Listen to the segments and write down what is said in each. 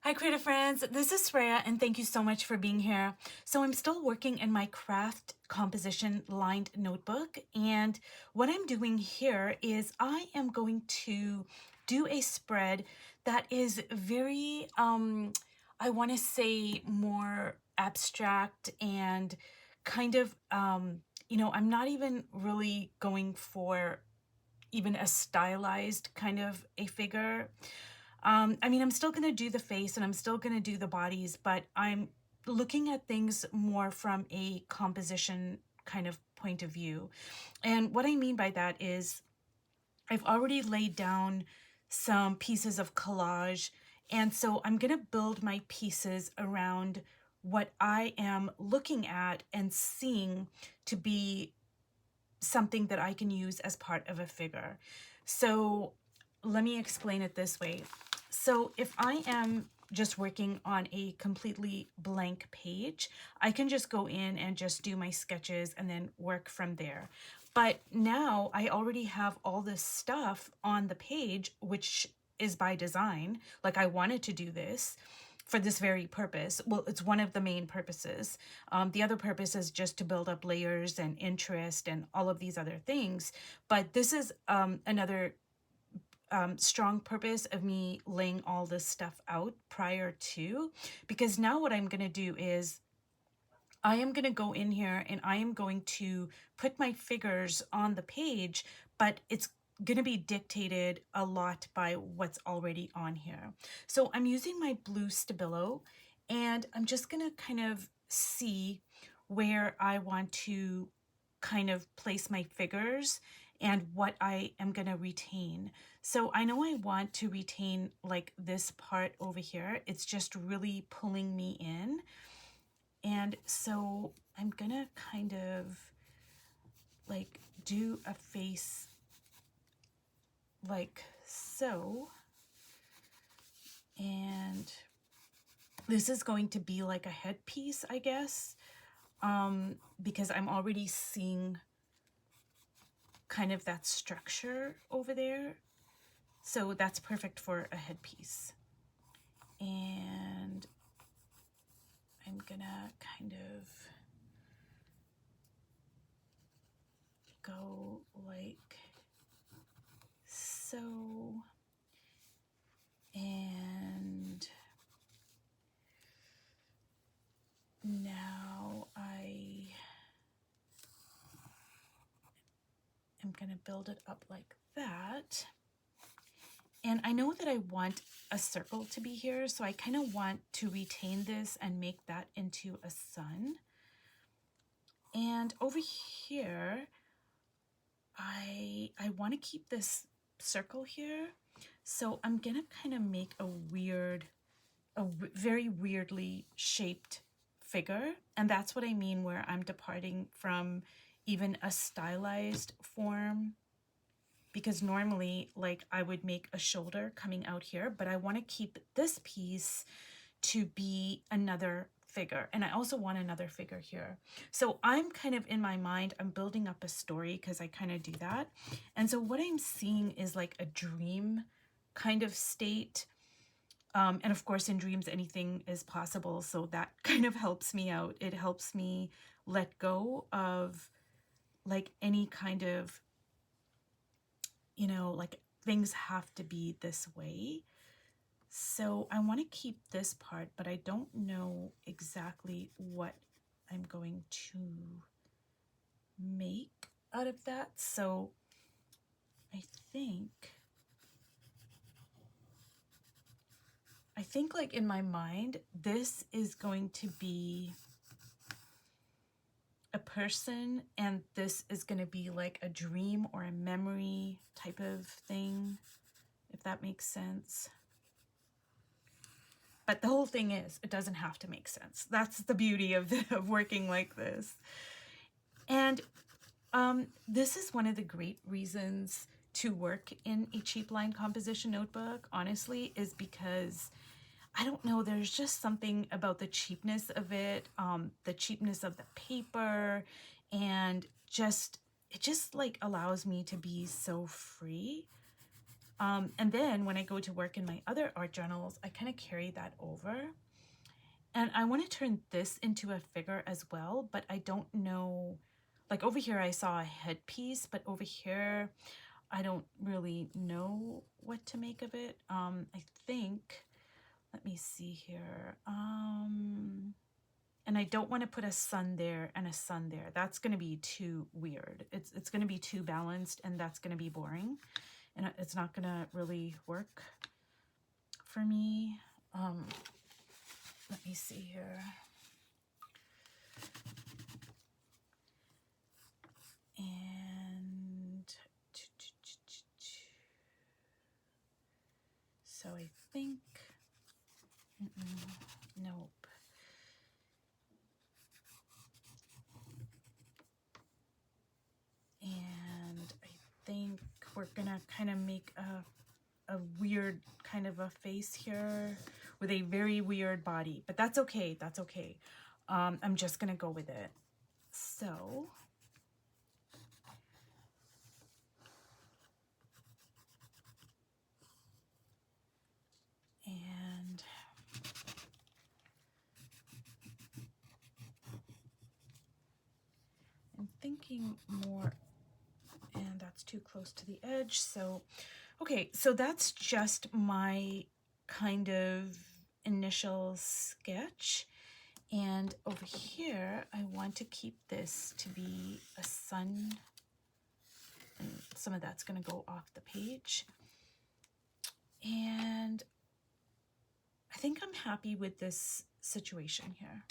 Hi creative friends, this is Freya and thank you so much for being here. So I'm still working in my craft composition lined notebook, and what I'm doing here is I am going to do a spread that is very, I want to say more abstract and kind of, I'm not even really going for even a stylized kind of a figure. I'm still going to do the face and I'm still going to do the bodies, but I'm looking at things more from a composition kind of point of view. And what I mean by that is I've already laid down some pieces of collage. And so I'm going to build my pieces around what I am looking at and seeing to be something that I can use as part of a figure. So let me explain it this way. So if I am just working on a completely blank page, I can just go in and just do my sketches and then work from there. But now I already have all this stuff on the page, which is by design. Like I wanted to do this for this very purpose. Well, it's one of the main purposes. The other purpose is just to build up layers and interest and all of these other things. But this is another strong purpose of me laying all this stuff out prior to, because now what I'm going to do is I am going to go in here and I am going to put my figures on the page, but it's going to be dictated a lot by what's already on here. So I'm using my blue Stabilo and I'm just going to kind of see where I want to kind of place my figures and what I am going to retain. So I know I want to retain like this part over here. It's just really pulling me in. And so I'm gonna kind of like do a face like so. And this is going to be like a headpiece, I guess, because I'm already seeing kind of that structure over there. So that's perfect for a headpiece. And I'm gonna kind of go like so. And now I am going to build it up like that. And I know that I want a circle to be here, so I kind of want to retain this and make that into a sun. And over here, I want to keep this circle here. So I'm going to kind of make a very weirdly shaped figure. And that's what I mean where I'm departing from even a stylized form, because normally like I would make a shoulder coming out here, but I want to keep this piece to be another figure. And I also want another figure here. So I'm kind of in my mind, I'm building up a story because I kind of do that. And so what I'm seeing is like a dream kind of state. And of course, in dreams, anything is possible. So that kind of helps me out. It helps me let go of like any kind of, like things have to be this way. So I want to keep this part, but I don't know exactly what I'm going to make out of that. So I think like in my mind, this is going to be a person and this is going to be like a dream or a memory type of thing, if that makes sense. But the whole thing is, it doesn't have to make sense. That's the beauty of working like this. And this is one of the great reasons to work in a cheap line composition notebook, honestly, is because I don't know, there's just something about the cheapness of it, the cheapness of the paper, and it just like allows me to be so free. And then when I go to work in my other art journals, I kind of carry that over. And I want to turn this into a figure as well, but I don't know, like over here I saw a headpiece, but over here I don't really know what to make of it. I think, let me see here. And I don't want to put a sun there and a sun there. That's going to be too weird. It's going to be too balanced, and that's going to be boring. And it's not going to really work for me. Let me see here. And so I think, nope. And I think we're gonna kind of make a weird kind of a face here with a very weird body, but that's okay, that's okay. I'm just gonna go with it. So and I'm thinking more, and that's too close to the edge. So okay, so that's just my kind of initial sketch. And over here, I want to keep this to be a sun, and some of that's going to go off the page. And I think I'm happy with this situation here.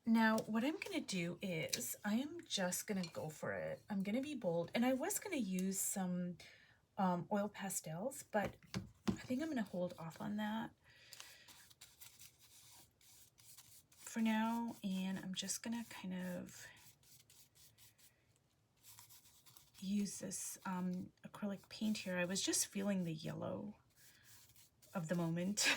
Now, what I'm going to do is I am just going to go for it. I'm going to be bold, and I was going to use some oil pastels, but I think I'm going to hold off on that for now, and I'm just going to kind of use this acrylic paint here. I was just feeling the yellow of the moment.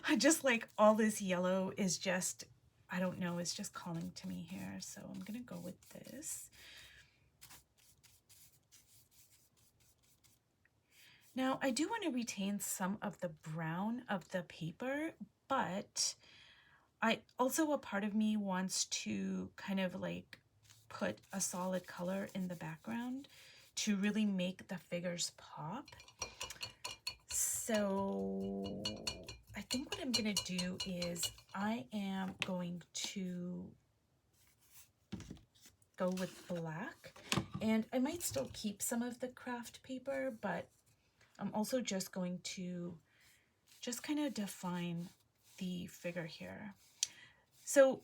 I just like all this yellow is just, I don't know, it's just calling to me here. So I'm going to go with this. Now, I do want to retain some of the brown of the paper, but a part of me wants to kind of like put a solid color in the background to really make the figures pop. So I think what I'm going to do is I am going to go with black, and I might still keep some of the craft paper, but I'm also just going to just kind of define the figure here. So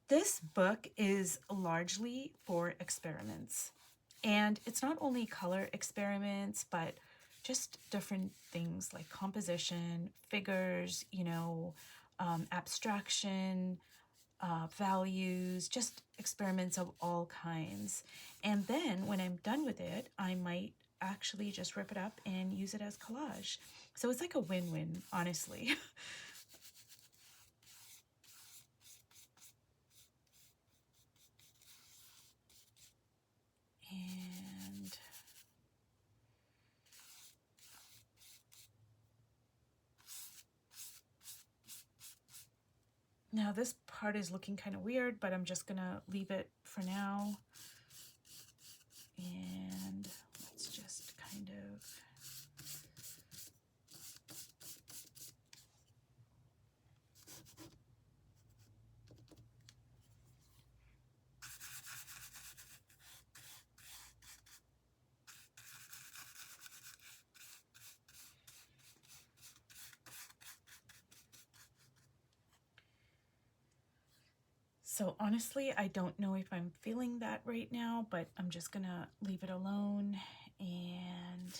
this book is largely for experiments, and it's not only color experiments, but just different things like composition, figures, you know, abstraction, values, just experiments of all kinds. And then when I'm done with it, I might actually just rip it up and use it as collage. So it's like a win-win, honestly. And now this part is looking kind of weird, but I'm just gonna leave it for now. And let's just kind of so honestly, I don't know if I'm feeling that right now, but I'm just gonna leave it alone. And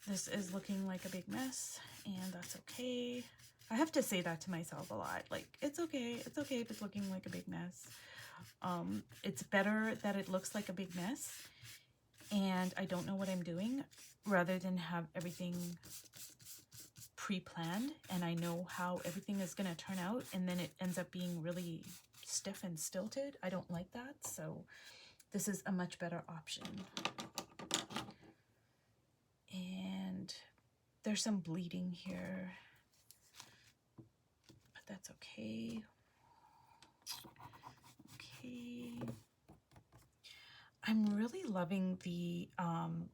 this is looking like a big mess, and that's okay. I have to say that to myself a lot. Like, it's okay if it's looking like a big mess. It's better that it looks like a big mess and I don't know what I'm doing, rather than have everything pre-planned and I know how everything is going to turn out, and then it ends up being really stiff and stilted. I don't like that, so this is a much better option. And there's some bleeding here, but that's okay. Okay. I'm really loving the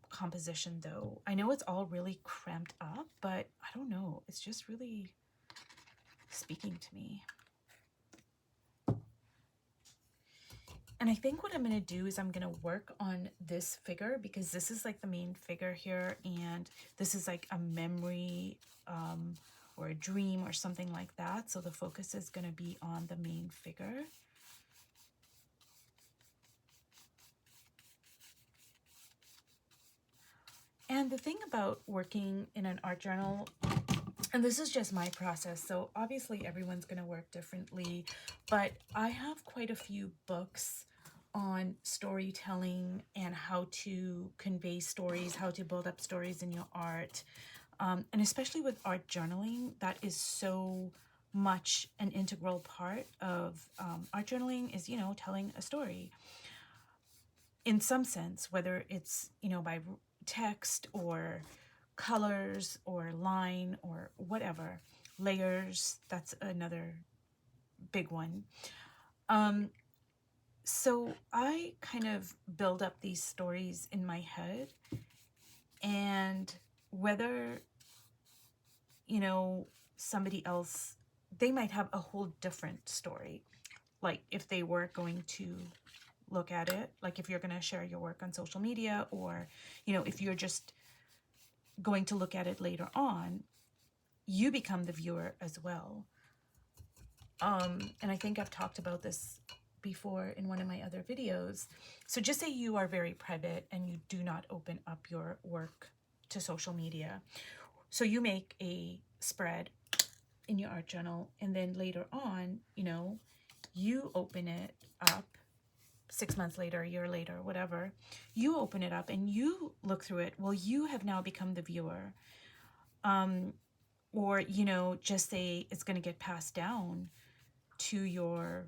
composition though. I know it's all really cramped up, but I don't know. It's just really speaking to me. And I think what I'm going to do is I'm going to work on this figure, because this is like the main figure here, and this is like a memory or a dream or something like that. So the focus is going to be on the main figure. And the thing about working in an art journal, and this is just my process, so obviously everyone's going to work differently, but I have quite a few books on storytelling and how to convey stories, how to build up stories in your art. And especially with art journaling, that is so much an integral part of art journaling is, you know, telling a story in some sense, whether it's, you know, by text or colors or line or whatever, layers, that's another big one. So I kind of build up these stories in my head, and whether, you know, somebody else, they might have a whole different story. Like if they were going to look at it, like if you're going to share your work on social media, or, you know, if you're just going to look at it later on, you become the viewer as well. And I think I've talked about this before in one of my other videos. So just say you are very private and you do not open up your work to social media. So you make a spread in your art journal, and then later on, you know, you open it up 6 months later, a year later, whatever, you open it up and you look through it. Well, you have now become the viewer. Or, you know, just say it's going to get passed down to your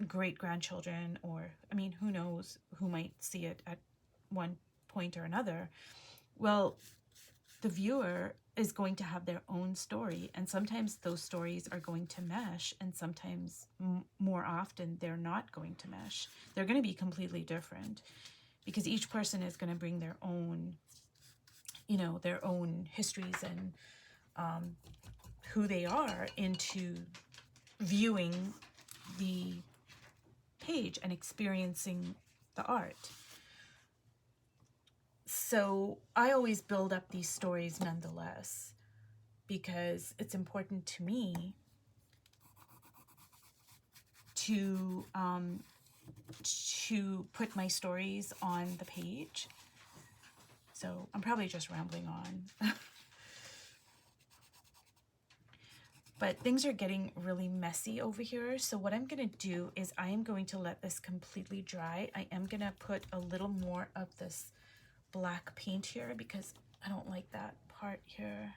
great-grandchildren, or, I mean, who knows who might see it at one point or another. Well, the viewer is going to have their own story, and sometimes those stories are going to mesh, and sometimes more often they're not going to mesh. They're going to be completely different, because each person is going to bring their own, you know, their own histories and who they are into viewing the page and experiencing the art. So I always build up these stories nonetheless, because it's important to me to put my stories on the page. So I'm probably just rambling on. But things are getting really messy over here. So what I'm going to do is I am going to let this completely dry. I am going to put a little more of this black paint here, because I don't like that part here.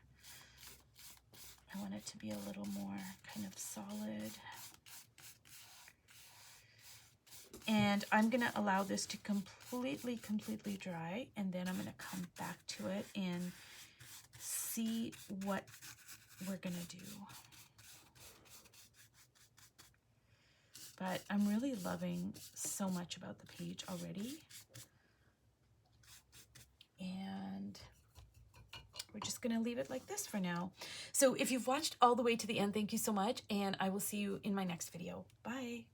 I want it to be a little more kind of solid. And I'm going to allow this to completely dry, and then I'm going to come back to it and see what we're going to do. But I'm really loving so much about the page already. And we're just going to leave it like this for now. So if you've watched all the way to the end, thank you so much, and I will see you in my next video. Bye.